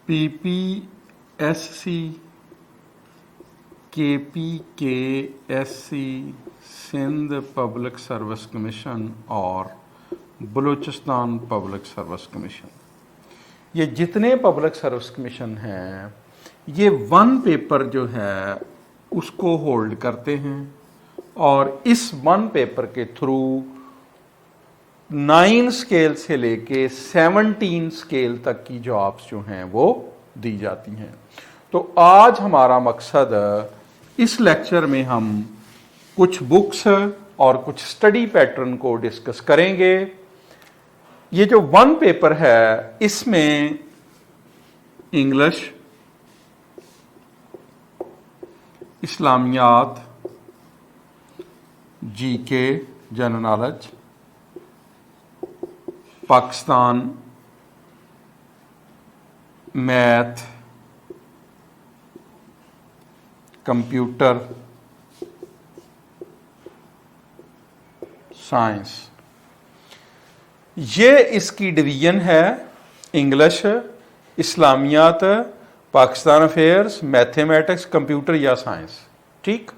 PPSC, KPKSC, Sindh public service commission और Balochistan public service commission, ये जितने पब्लिक सर्विस कमीशन हैं ये वन पेपर जो है उसको होल्ड करते हैं और इस वन पेपर के थ्रू 9 स्केल से लेके 17 स्केल तक की जॉब्स जो हैं वो दी जाती हैं। तो आज हमारा मकसद इस लेक्चर में हम कुछ बुक्स और कुछ स्टडी पैटर्न को डिस्कस करेंगे। ये जो वन पेपर है इसमें English, Islamiat, GK general knowledge, Pakistan, math, computer science, ये इसकी डिवीजन है। English, Islamiat, Pakistan affairs, mathematics, computer या साइंस। ठीक,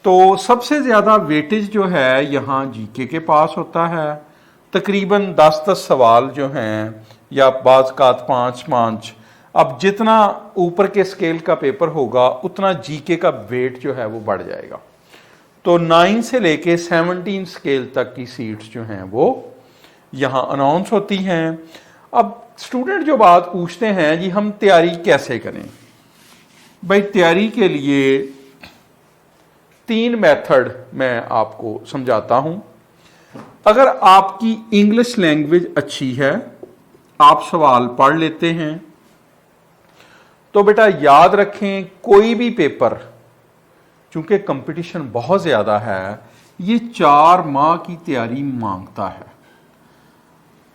तो सबसे ज़्यादा वेटेज जो है यहाँ जीके के पास होता है। तकरीबन 10-10 सवाल जो हैं या बाज़ कात 5-5, अब जितना ऊपर के स्केल का पेपर होगा उतना जीके का वेट जो है वो बढ़ जाएगा। तो 9 से लेके 17 स्केल तक की सीट्स जो हैं वो यहाँ अनाउंस होती हैं। अब स्टूडेंट जो बात पूछते हैं जी हम तैयारी कैसे करें, भाई तैयारी के लिए 3 मेथड मैं आपको समझाता हूँ। अगर आपकी इंग्लिश लैंग्वेज अच्छी है, आप सवाल पढ़ लेते हैं, तो बेटा याद रखें कोई भी पेपर, चूंकि कंपटीशन बहुत ज़्यादा है, ये 4 माह की तैयारी मांगता है।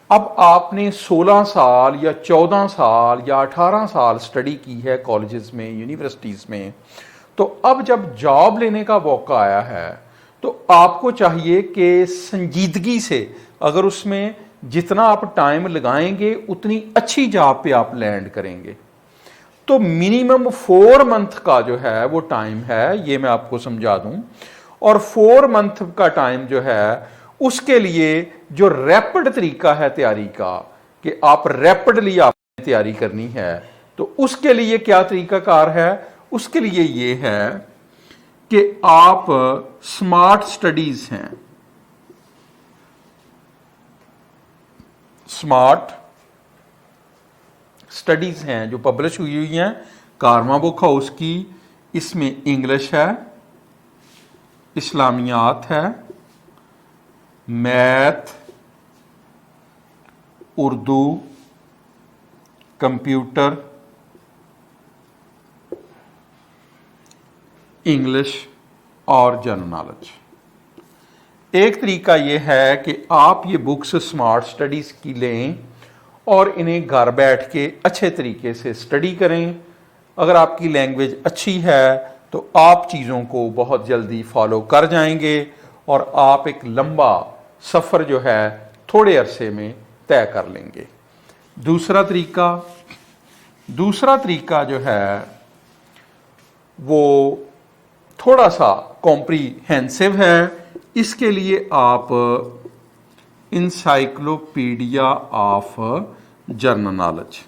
अब आपने 16 साल या 14 साल या 18 साल स्टडी की है कॉलेजेस में, यूनिवर्सिटीज़ में, तो अब जब जॉब लेने का मौका आया है तो आपको चाहिए कि संजीदगी से, अगर उसमें जितना आप टाइम लगाएंगे उतनी अच्छी जॉब पे आप लैंड करेंगे। तो मिनिमम 4 मंथ का जो है वो टाइम है, ये मैं आपको समझा दूं। और 4 मंथ का टाइम जो है उसके लिए जो रैपिड तरीका है तैयारी का, कि आप रैपिडली आपने तैयारी करनी है, तो उसके लिए क्या तरीकाकार है? उसके लिए ये है कि आप स्मार्ट स्टडीज हैं, स्मार्ट स्टडीज हैं जो पब्लिश हुई हैं कारमा बुक हाउस की। इसमें इंग्लिश है, इस्लामियात है, मैथ, उर्दू, कंप्यूटर, इंग्लिश और जनरल नॉलेज। एक तरीका यह है कि आप ये बुक्स स्मार्ट स्टडीज की लें और इन्हें घर बैठ के अच्छे तरीके से स्टडी करें। अगर आपकी लैंग्वेज अच्छी है तो आप चीज़ों को बहुत जल्दी फॉलो कर जाएंगे और आप एक लंबा सफ़र जो है थोड़े अरसे में तय कर लेंगे। दूसरा तरीका जो है वो थोड़ा सा कॉम्प्रीहेंसिव है। इसके लिए आप इंसाइक्लोपीडिया ऑफ जनरल नॉलेज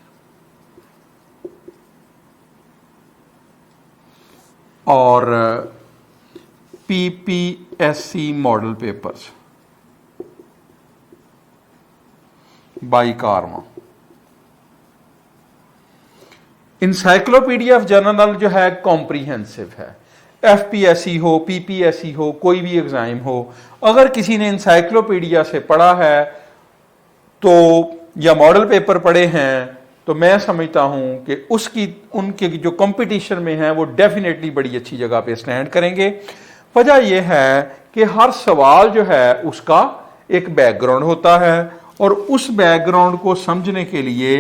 और PPSC मॉडल पेपर्स बाई कारमा। इंसाइक्लोपीडिया ऑफ जनरल नॉलेज जो है कॉम्प्रीहेंसिव है। FPSC हो, PPSC हो, कोई भी एग्जाम हो, अगर किसी ने इंसाइक्लोपीडिया से पढ़ा है तो या मॉडल पेपर पढ़े हैं तो मैं समझता हूं कि उनके जो कंपटीशन में हैं वो डेफिनेटली बड़ी अच्छी जगह पे स्टैंड करेंगे। वजह यह है कि हर सवाल जो है उसका एक बैकग्राउंड होता है और उस बैकग्राउंड को समझने के लिए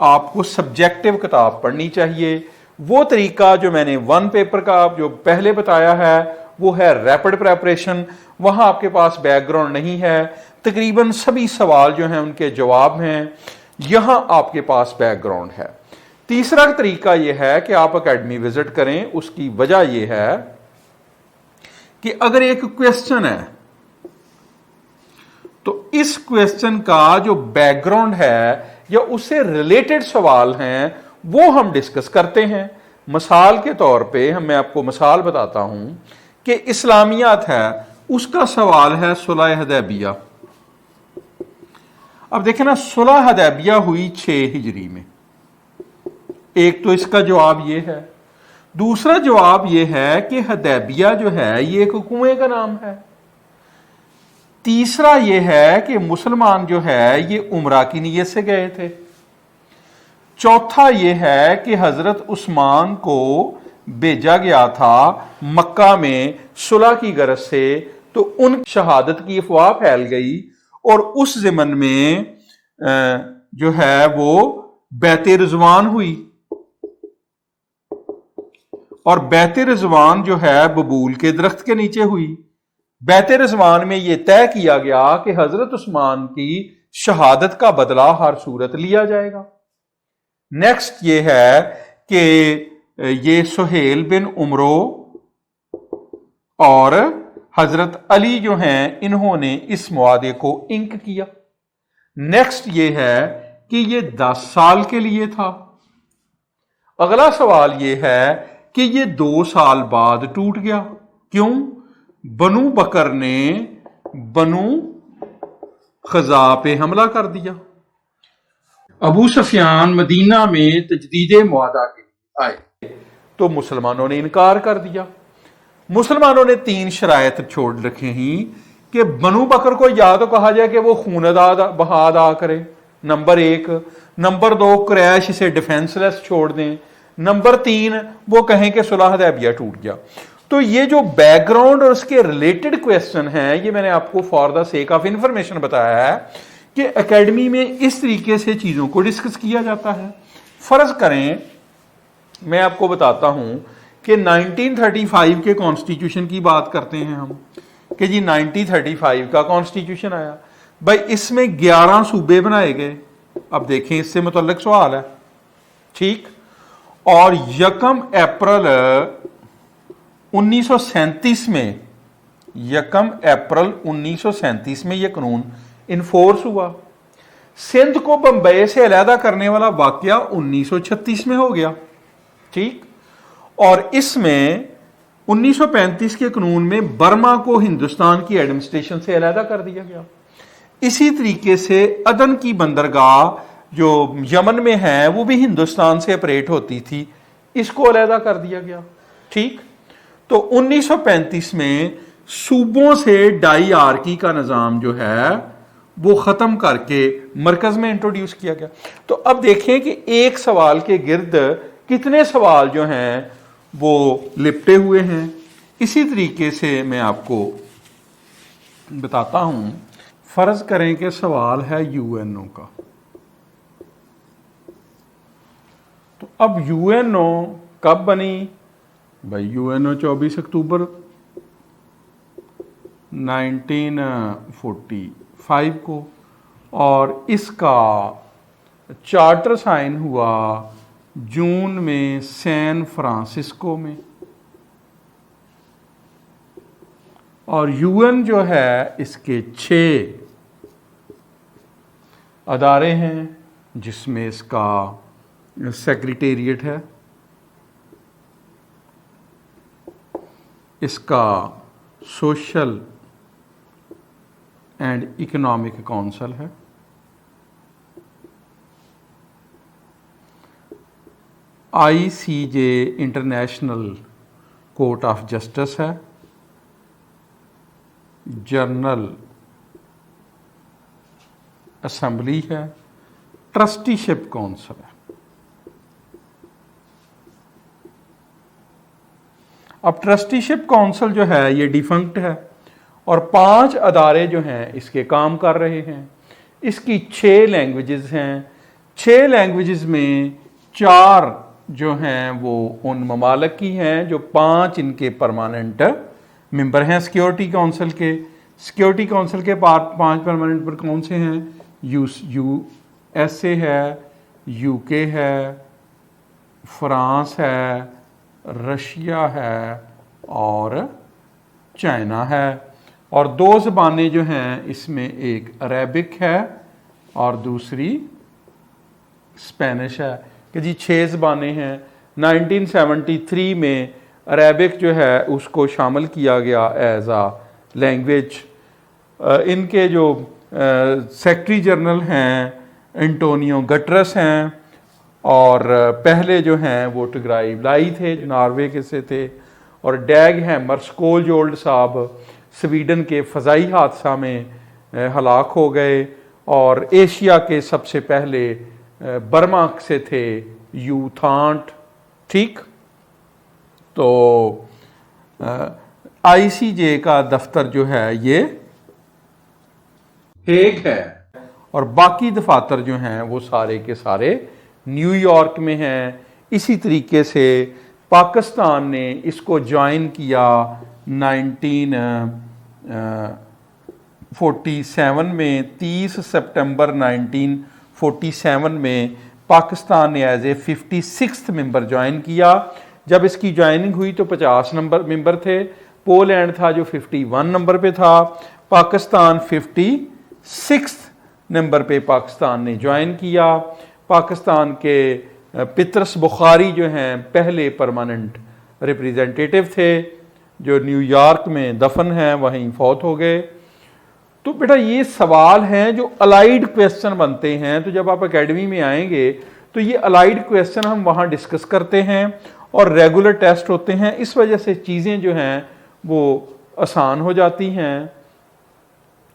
आपको सब्जेक्टिव किताब पढ़नी चाहिए। वो तरीका जो मैंने वन पेपर का जो पहले बताया है वो है रैपिड प्रेपरेशन। वहां आपके पास बैकग्राउंड नहीं है, तकरीबन सभी सवाल जो हैं उनके जवाब हैं। यहां आपके पास बैकग्राउंड है। तीसरा तरीका यह है कि आप एकेडमी विजिट करें। उसकी वजह यह है कि अगर एक क्वेश्चन है तो इस क्वेश्चन का जो बैकग्राउंड है या उससे रिलेटेड सवाल हैं वो हम डिस्कस करते हैं। मिसाल के तौर पे मैं आपको मिसाल बताता हूं कि इस्लामियात है, उसका सवाल है सुलह हदैबिया। अब देखें ना, सुलह हदैबिया हुई 6 हिजरी में। एक तो इसका जवाब ये है। दूसरा जवाब ये है कि हदैबिया जो है ये एक कुएं का नाम है। तीसरा ये है कि मुसलमान जो है ये उमरा की नीयत से गए थे। चौथा ये है कि हजरत उस्मान को भेजा गया था मक्का में सुलह की गरज से, तो उन शहादत की अफवाह फैल गई और उस ज़मन में जो है वो बैत रिजवान हुई। और बैत रिजवान जो है बबूल के दरख्त के नीचे हुई। बैत रिजवान में यह तय किया गया कि हजरत उस्मान की शहादत का बदला हर सूरत लिया जाएगा। नेक्स्ट ये है कि ये सुहेल बिन उमरो और हजरत अली जो हैं इन्होंने इस मुआदे को इंक किया। नेक्स्ट ये है कि ये 10 साल के लिए था। अगला सवाल ये है कि ये 2 साल बाद टूट गया। क्यों? बनु बकर ने बनु खजा पे हमला कर दिया। अबू सुफियान मदीना में तजदीद मुआदा के लिए आए तो मुसलमानों ने इनकार कर दिया। मुसलमानों ने 3 शरायत छोड़ रखे हैं कि बनु बकर को या तो कहा जाए कि वो खून बहा अदा करे, नंबर 1। नंबर 2, क्रैश इसे डिफेंसलेस छोड़ दें। नंबर 3, वो कहें कि सुलह हदैबिया टूट गया। तो ये जो बैकग्राउंड और उसके रिलेटेड क्वेश्चन है, ये मैंने आपको for the sake of information बताया है कि एकेडमी में इस तरीके से चीजों को डिस्कस किया जाता है। फर्ज करें मैं आपको बताता हूं कि 1935 के कॉन्स्टिट्यूशन की बात करते हैं हम कि जी 1935 का कॉन्स्टिट्यूशन आया। भाई इसमें 11 सूबे बनाए गए। अब देखें इससे मुतल्लिक सवाल है, ठीक। और 1 अप्रैल 1937 में 1 अप्रैल 1937 में यह कानून इन्फोर्स हुआ। सिंध को बंबई से अलहदा करने वाला वाकया 1936 में हो गया, ठीक। और इसमें 1935 के कानून में बर्मा को हिंदुस्तान की एडमिनिस्ट्रेशन से अलहदा कर दिया गया। इसी तरीके से अदन की बंदरगाह जो यमन में है वो भी हिंदुस्तान से ऑपरेट होती थी, इसको अलहदा कर दिया गया, ठीक। तो 1935 में सूबों से डाईआर्की का निज़ाम जो है वो ख़त्म करके मरकज़ में इंट्रोड्यूस किया गया। तो अब देखें कि एक सवाल के गिर्द कितने सवाल जो हैं वो लिपटे हुए हैं। इसी तरीके से मैं आपको बताता हूं। फ़र्ज़ करें कि सवाल है यूएनओ का। तो अब यूएनओ कब बनी? भाई यूएनओ 24 अक्टूबर 1945 को, और इसका चार्टर साइन हुआ जून में सैन फ्रांसिस्को में। और यूएन जो है इसके 6 अदारे हैं जिसमें इसका सेक्रेटेरिएट है, इसका सोशल एंड इकोनॉमिक काउंसिल है, ICJ international court of justice है, जनरल असेंबली है, ट्रस्टीशिप काउंसिल है। अब ट्रस्टीशिप काउंसिल जो है ये डिफंक्ट है और 5 अदारे जो हैं इसके काम कर रहे हैं। इसकी 6 लैंग्वेजेस हैं। 6 लैंग्वेजेस में 4 जो हैं वो उन ममालिक की हैं जो 5 इनके परमानेंट मेंबर हैं सिक्योरिटी काउंसिल के। सिक्योरिटी काउंसिल के 5 परमानेंट पर कौन से हैं? यूएसए है, यूके है, फ्रांस है, रशिया है और चाइना है। और 2 ज़बानें जो हैं इसमें एक अरेबिक है और दूसरी स्पेनिश है कि जी 6 ज़बानें हैं। 1973 में अरेबिक जो है उसको शामिल किया गया एज आ लैंग्वेज। इनके जो सेक्रेटरी जनरल हैं एंटोनियो गटरस हैं और पहले जो हैं वो टिग्राई लाई थे जो नॉर्वे के से थे, और डैग हैमर स्कोलजोल्ड साहब स्वीडन के फ़ज़ाई हादसा में हलाक हो गए। और एशिया के सबसे पहले बर्मा से थे यू थांट। ठीक, तो आईसीजे का दफ्तर जो है ये हेग है और बाकी दफातर जो हैं वो सारे के सारे न्यूयॉर्क में हैं। इसी तरीके से पाकिस्तान ने इसको ज्वाइन किया 1947 में। 30 सितंबर 1947 में पाकिस्तान ने as a 56th member join किया। जब इसकी ज्वाइनिंग हुई तो 50 मेंबर थे। पोलैंड था जो 51 नंबर पे था। पाकिस्तान 56th नंबर पे पाकिस्तान ने ज्वाइन किया। पाकिस्तान के पितरस बुखारी जो हैं पहले परमानेंट रिप्रेजेंटेटिव थे जो न्यूयॉर्क में दफन हैं, वहीं फौत हो गए। तो बेटा ये सवाल हैं जो अलाइड क्वेश्चन बनते हैं। तो जब आप एकेडमी में आएंगे तो ये अलाइड क्वेश्चन हम वहाँ डिस्कस करते हैं और रेगुलर टेस्ट होते हैं। इस वजह से चीज़ें जो हैं वो आसान हो जाती हैं।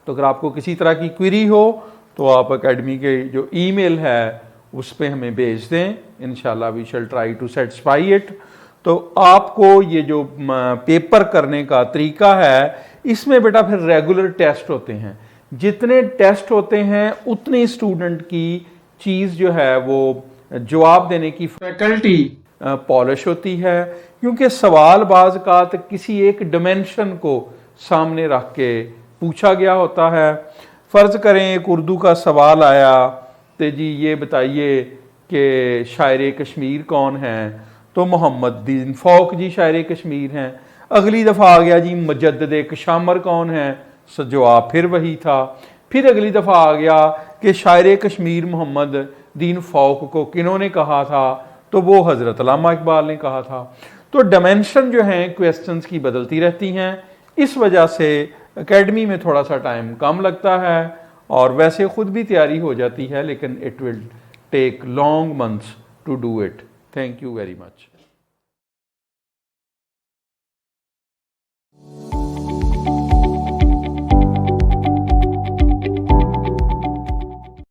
तो अगर आपको किसी तरह की क्वेरी हो तो आप एकेडमी के जो ईमेल है उस पर हमें भेज दें। इंशाल्लाह we shall try to satisfy it. तो आपको ये जो पेपर करने का तरीका है इसमें बेटा फिर रेगुलर टेस्ट होते हैं। जितने टेस्ट होते हैं उतने स्टूडेंट की चीज़ जो है वो जवाब देने की फैकल्टी पॉलिश होती है, क्योंकि सवाल बाज़ का किसी एक डिमेंशन को सामने रख के पूछा गया होता है। फ़र्ज़ करें एक उर्दू का सवाल आया तो जी ये बताइए कि शायर कश्मीर कौन हैं, तो मोहम्मद दीन फ़ौक जी शायर कश्मीर हैं। अगली दफ़ा आ गया जी मुजद्दिद कशामर कौन हैं, जवाब फिर वही था। फिर अगली दफ़ा आ गया कि शायर कश्मीर मोहम्मद दीन फ़ौक को किन्होंने कहा था, तो वो हज़रत अल्लामा इकबाल ने कहा था। तो डायमेंशन जो हैं क्वेश्चंस की बदलती रहती हैं। इस वजह से एकेडमी में थोड़ा सा टाइम कम लगता है और वैसे ख़ुद भी तैयारी हो जाती है, लेकिन it will take long months to do it. Thank you very much.